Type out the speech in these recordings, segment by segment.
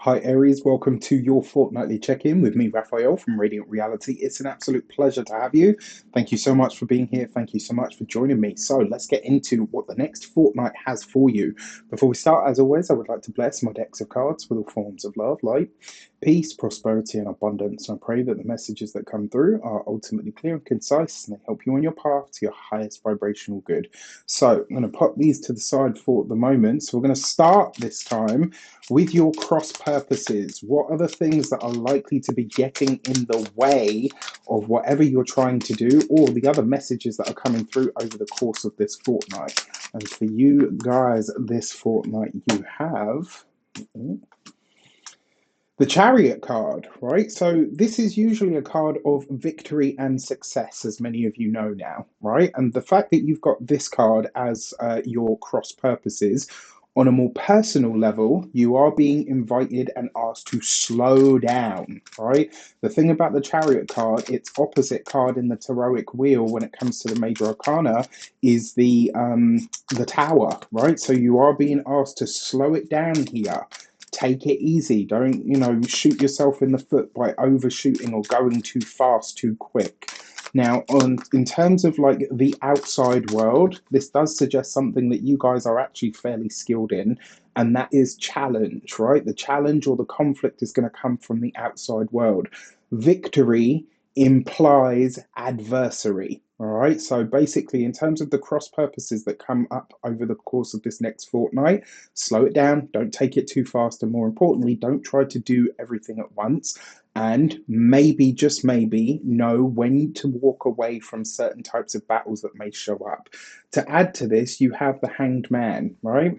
Hi Aries, welcome to your fortnightly check-in with me, Raphael from Radiant Reality. It's an absolute pleasure to have you. Thank you so much for being here. Thank you so much for joining me. So let's get into what the next fortnight has for you. Before we start, as always, I would like to bless my decks of cards with all forms of love, light, peace, prosperity, and abundance. And I pray that the messages that come through are ultimately clear and concise, and they help you on your path to your highest vibrational good. So I'm going to pop these to the side for the moment. So we're going to start this time with your cross purposes. What are the things that are likely to be getting in the way of whatever you're trying to do, or the other messages that are coming through over the course of this fortnight? And for you guys, this fortnight, you have the Chariot card, right? So this is usually a card of victory and success, as many of you know now, right? And the fact that you've got this card as your cross purposes, on a more personal level, you are being invited and asked to slow down, right? The thing about the Chariot card, its opposite card in the Taroic wheel when it comes to the major arcana is the Tower, right? So you are being asked to slow it down here. Take it easy. Don't, shoot yourself in the foot by overshooting or going too fast, too quick. Now, in terms of like the outside world, this does suggest something that you guys are actually fairly skilled in, and that is challenge, right? The challenge or the conflict is going to come from the outside world. Victory implies adversary. All right. So basically, in terms of the cross purposes that come up over the course of this next fortnight, slow it down, don't take it too fast, and more importantly, don't try to do everything at once. And maybe, just maybe, know when to walk away from certain types of battles that may show up. To add to this, you have the Hanged Man, right?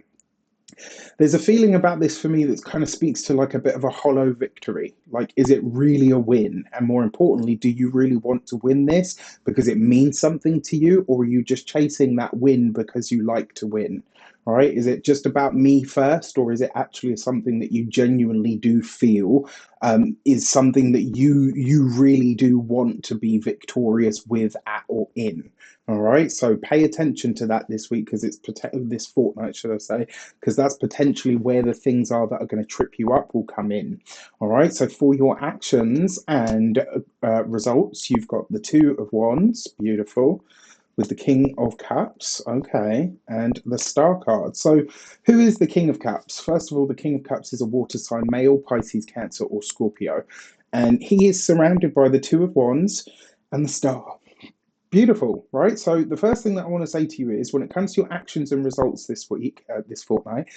There's a feeling about this for me that kind of speaks to like a bit of a hollow victory. Like, is it really a win? And more importantly, do you really want to win this because it means something to you, or are you just chasing that win because you like to win? All right. Is it just about me first, or is it actually something that you genuinely do feel is something that you really do want to be victorious with, at, or in? All right. So pay attention to that this week, because it's this fortnight, should I say, because that's potentially where the things are that are going to trip you up will come in. All right. So for your actions and results, you've got the Two of Wands, beautiful, with the King of Cups, okay, and the Star card. So who is the King of Cups? First of all, the King of Cups is a water sign, male, Pisces, Cancer, or Scorpio, and he is surrounded by the Two of Wands and the Star. Beautiful, right? So the first thing that I want to say to you is, when it comes to your actions and results this week, this fortnight,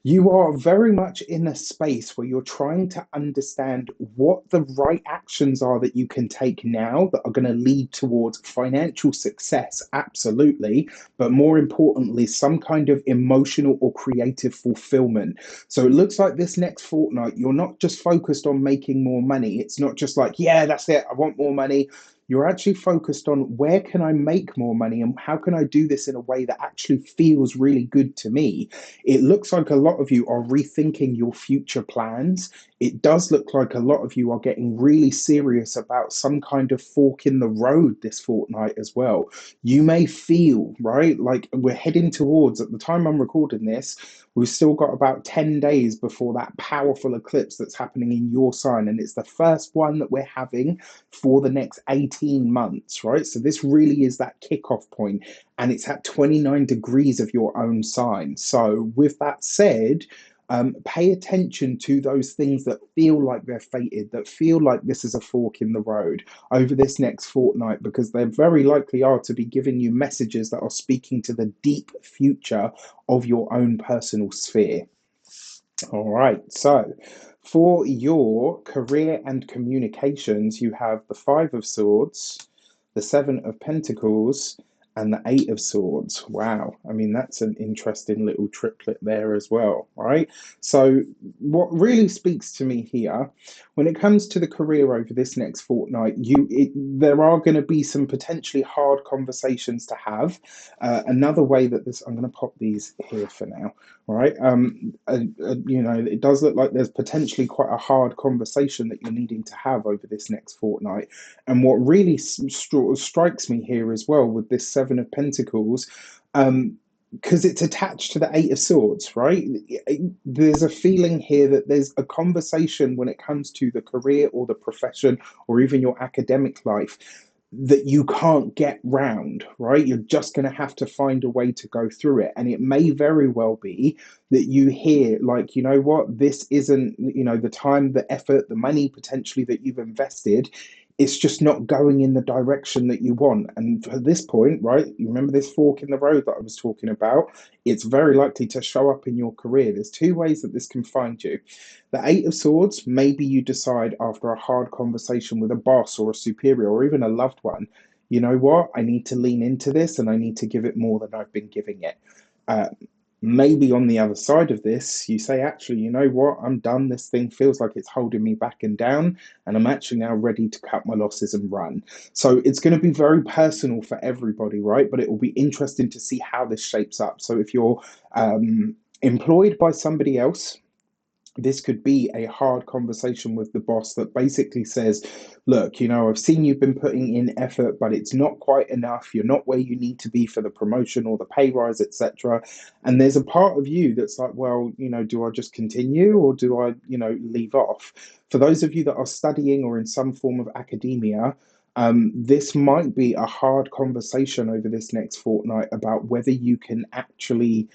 you are very much in a space where you're trying to understand what the right actions are that you can take now that are going to lead towards financial success, absolutely, but more importantly, some kind of emotional or creative fulfillment. So it looks like this next fortnight, you're not just focused on making more money. It's not just like, yeah, that's it, I want more money. You're actually focused on, where can I make more money and how can I do this in a way that actually feels really good to me? It looks like a lot of you are rethinking your future plans. It does look like a lot of you are getting really serious about some kind of fork in the road this fortnight as well. You may feel, right, like we're heading towards, at the time I'm recording this, we've still got about 10 days before that powerful eclipse that's happening in your sign. And it's the first one that we're having for the next 18 months, right? So this really is that kickoff point, and it's at 29 degrees of your own sign. So with that said, pay attention to those things that feel like they're fated, that feel like this is a fork in the road over this next fortnight, because they very likely are to be giving you messages that are speaking to the deep future of your own personal sphere. All right, so for your career and communications, you have the Five of Swords, the Seven of Pentacles, and the Eight of Swords. Wow, I mean, that's an interesting little triplet there as well, right? So what really speaks to me here, when it comes to the career over this next fortnight, there are going to be some potentially hard conversations to have. Another way that this, I'm going to pop these here for now, right? It does look like there's potentially quite a hard conversation that you're needing to have over this next fortnight. And what really strikes me here as well with this Seven of Pentacles, because it's attached to the Eight of Swords, right? There's a feeling here that there's a conversation when it comes to the career or the profession or even your academic life that you can't get round, right? You're just going to have to find a way to go through it. And it may very well be that you hear, like, you know what, this isn't, the time, the effort, the money potentially that you've invested, it's just not going in the direction that you want. And at this point, right, you remember this fork in the road that I was talking about? It's very likely to show up in your career. There's two ways that this can find you. The Eight of Swords, maybe you decide after a hard conversation with a boss or a superior or even a loved one, you know what, I need to lean into this and I need to give it more than I've been giving it. Uh, Maybe on the other side of this, you say, actually, you know what, I'm done. This thing feels like it's holding me back and down, and I'm actually now ready to cut my losses and run. So it's going to be very personal for everybody, right? But it will be interesting to see how this shapes up. So if you're employed by somebody else, this could be a hard conversation with the boss that basically says, look, I've seen you've been putting in effort, but it's not quite enough. You're not where you need to be for the promotion or the pay rise, etc. And there's a part of you that's like, well, do I just continue or do I, leave off? For those of you that are studying or in some form of academia, this might be a hard conversation over this next fortnight about whether you can actually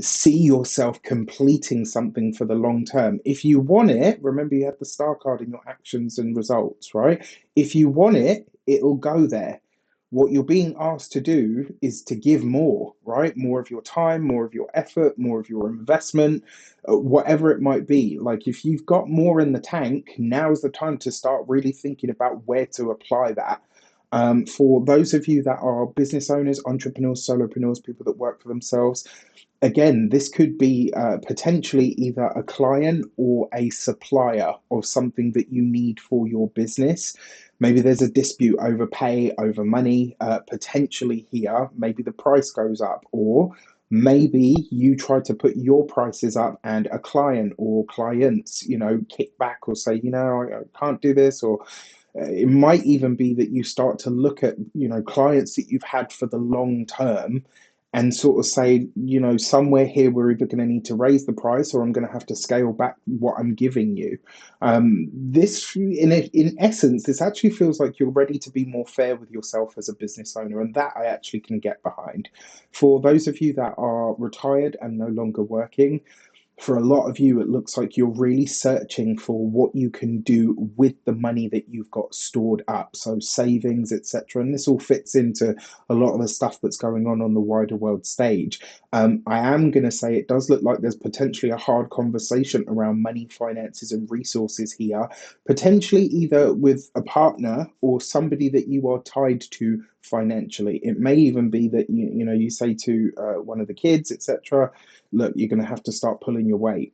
see yourself completing something for the long term. If you want it, remember you had the star card in your actions and results, right? If you want it, it'll go there. What you're being asked to do is to give more, right? More of your time, more of your effort, more of your investment, whatever it might be. Like if you've got more in the tank, now's the time to start really thinking about where to apply that. For those of you that are business owners, entrepreneurs, solopreneurs, people that work for themselves, again, this could be potentially either a client or a supplier of something that you need for your business. Maybe there's a dispute over pay, over money, potentially here. Maybe the price goes up, or maybe you try to put your prices up and a client or clients, kick back or say, I can't do this, or it might even be that you start to look at, clients that you've had for the long term and sort of say, somewhere here we're either going to need to raise the price or I'm going to have to scale back what I'm giving you. This, in essence, this actually feels like you're ready to be more fair with yourself as a business owner, and that I actually can get behind. For those of you that are retired and no longer working, for a lot of you, it looks like you're really searching for what you can do with the money that you've got stored up. So savings, etc. And this all fits into a lot of the stuff that's going on the wider world stage. I am going to say it does look like there's potentially a hard conversation around money, finances, and resources here, potentially either with a partner or somebody that you are tied to financially. It may even be that you say to one of the kids, etc., look, you're going to have to start pulling your weight.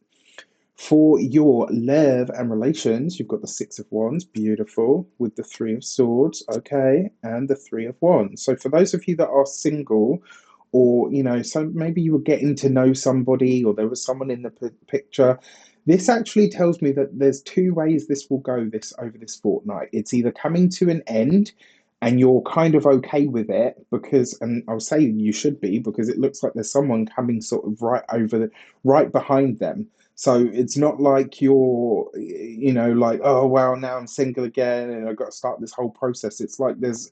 For your love and relations, you've got the Six of Wands, beautiful, with the Three of Swords, okay, and the Three of Wands. So for those of you that are single, or so maybe you were getting to know somebody, or there was someone in the picture. This actually tells me that there's two ways this will go this over this fortnight. It's either coming to an end and you're kind of okay with it because, and I'll say you should be, because it looks like there's someone coming sort of right behind them. So it's not like you're, like, oh, well, now I'm single again and I've got to start this whole process. It's like there's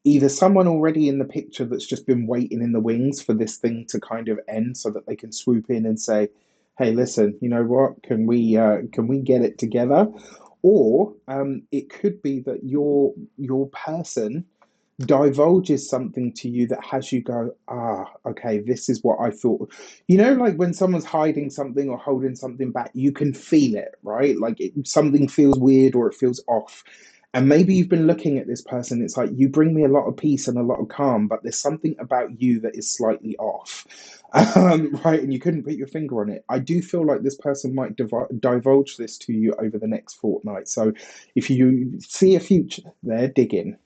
either someone already in the picture that's just been waiting in the wings for this thing to kind of end so that they can swoop in and say, hey, listen, you know what, can we get it together? Or it could be that your person divulges something to you that has you go, okay, this is what I thought. Like when someone's hiding something or holding something back, you can feel it, right? Like something feels weird or it feels off. And maybe you've been looking at this person, it's like, you bring me a lot of peace and a lot of calm, but there's something about you that is slightly off. Right, and you couldn't put your finger on it. I do feel like this person might divulge this to you over the next fortnight. So if you see a future there, dig in.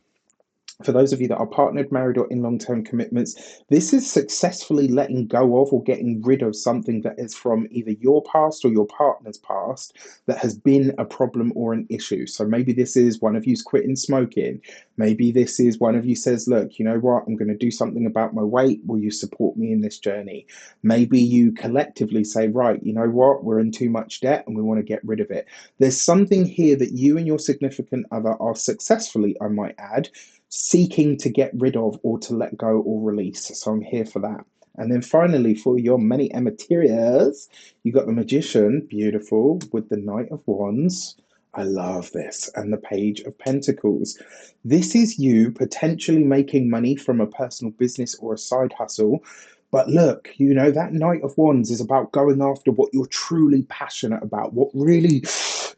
For those of you that are partnered, married, or in long term commitments, this is successfully letting go of or getting rid of something that is from either your past or your partner's past that has been a problem or an issue. So maybe this is one of you's quitting smoking. Maybe this is one of you says, look, you know what, I'm going to do something about my weight. Will you support me in this journey? Maybe you collectively say, right, you know what, we're in too much debt and we want to get rid of it. There's something here that you and your significant other are successfully, I might add, seeking to get rid of or to let go or release. So I'm here for that. And then finally, for your many materials, you got the Magician, beautiful, with the Knight of Wands. I love this. And the Page of Pentacles. This is you potentially making money from a personal business or a side hustle. But look, you know, that Knight of Wands is about going after what you're truly passionate about, what really,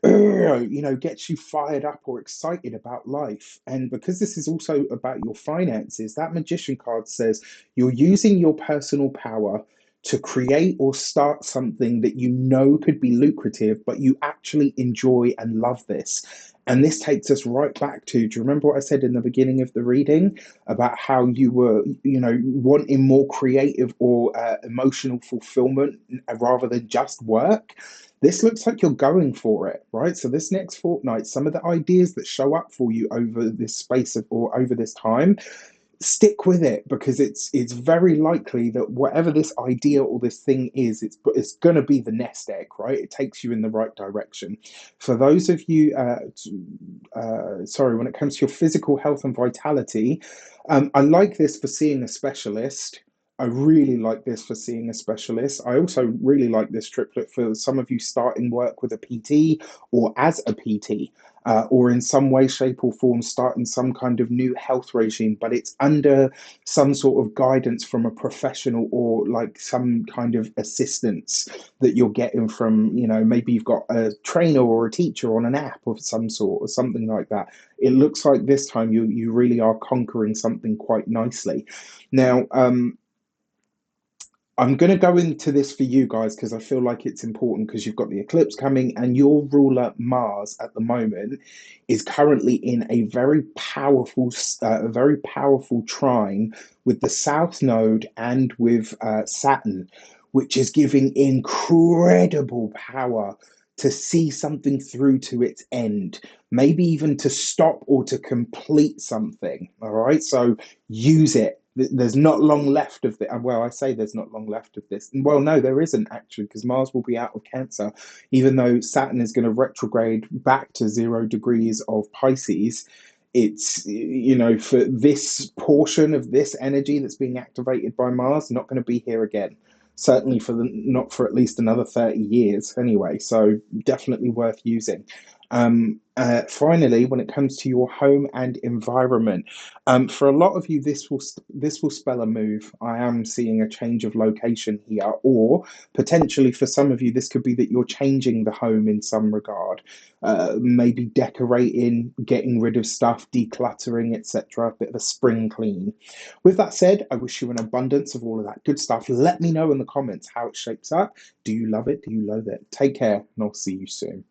you know, gets you fired up or excited about life. And because this is also about your finances, that Magician card says you're using your personal power to create or start something that you know could be lucrative, but you actually enjoy and love this. And this takes us right back to, do you remember what I said in the beginning of the reading about how you were, you know, wanting more creative or emotional fulfillment rather than just work? This looks like you're going for it, right? So this next fortnight, some of the ideas that show up for you over this space of, or over this time, stick with it, because it's very likely that whatever this idea or this thing is, it's going to be the nest egg, right? It takes you in the right direction. For those of you, sorry, when it comes to your physical health and vitality, I like this for seeing a specialist. I really like this for seeing a specialist. I also really like this triplet for some of you starting work with a PT or as a PT, or in some way, shape, or form starting some kind of new health regime, but it's under some sort of guidance from a professional or like some kind of assistance that you're getting from, you know, maybe you've got a trainer or a teacher on an app of some sort or something like that. It looks like this time you really are conquering something quite nicely. Now, I'm going to go into this for you guys because I feel like it's important, because you've got the eclipse coming and your ruler Mars at the moment is currently in a very powerful trine with the South Node and with Saturn, which is giving incredible power to see something through to its end, maybe even to stop or to complete something. All right, so use it. There's not long left of the, well, I say there's not long left of this. Well, no, there isn't actually, because Mars will be out of Cancer, even though Saturn is going to retrograde back to 0 degrees of Pisces. It's, you know, for this portion of this energy that's being activated by Mars, not going to be here again. Certainly for not for at least another 30 years anyway. So definitely worth using. Finally, when it comes to your home and environment, for a lot of you, this will spell a move. I am seeing a change of location here, or potentially for some of you, this could be that you're changing the home in some regard, maybe decorating, getting rid of stuff, decluttering, etc. A bit of a spring clean. With that said, I wish you an abundance of all of that good stuff. Let me know in the comments how it shapes up. Do you love it? Do you loathe it? Take care, and I'll see you soon.